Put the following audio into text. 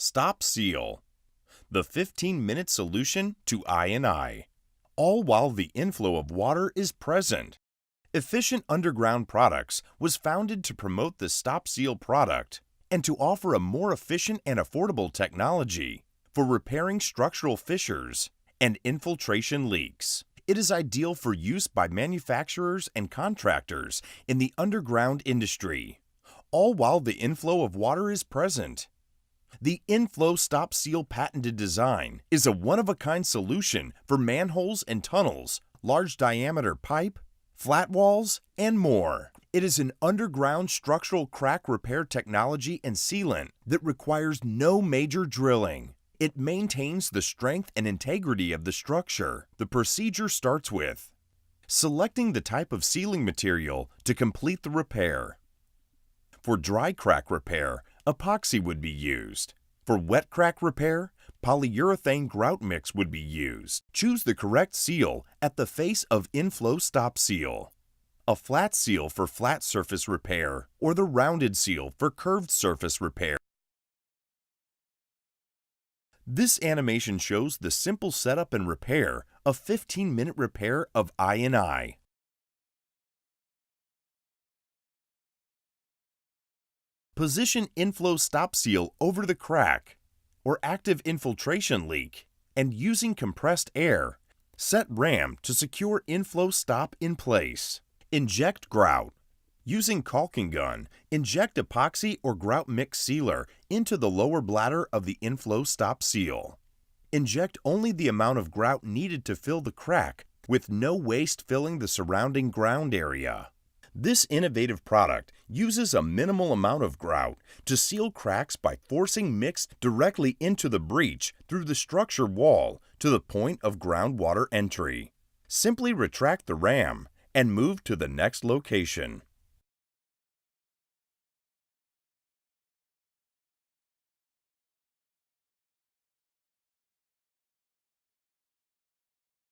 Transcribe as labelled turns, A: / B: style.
A: Stop Seal, the 15-minute solution to I&I, all while the inflow of water is present. Efficient Underground Products was founded to promote the Stop Seal product and to offer a more efficient and affordable technology for repairing structural fissures and infiltration leaks. It is ideal for use by manufacturers and contractors in the underground industry, all while the inflow of water is present. The Inflow Stop Seal patented design is a one-of-a-kind solution for manholes and tunnels, large diameter pipe, flat walls, and more. It is an underground structural crack repair technology and sealant that requires no major drilling. It maintains the strength and integrity of the structure. The procedure starts with selecting the type of sealing material to complete the repair. For dry crack repair, epoxy would be used. For wet crack repair, polyurethane grout mix would be used. Choose the correct seal at the face of Inflow Stop Seal. A flat seal for flat surface repair or the rounded seal for curved surface repair. This animation shows the simple setup and repair of 15-minute repair of I&I. Position Inflow Stop Seal over the crack or active infiltration leak, and using compressed air, set ram to secure inflow stop in place. Inject grout. Using caulking gun, inject epoxy or grout mix sealer into the lower bladder of the Inflow Stop Seal. Inject only the amount of grout needed to fill the crack, with no waste filling the surrounding ground area. This innovative product uses a minimal amount of grout to seal cracks by forcing mix directly into the breach through the structure wall to the point of groundwater entry. Simply retract the ram and move to the next location.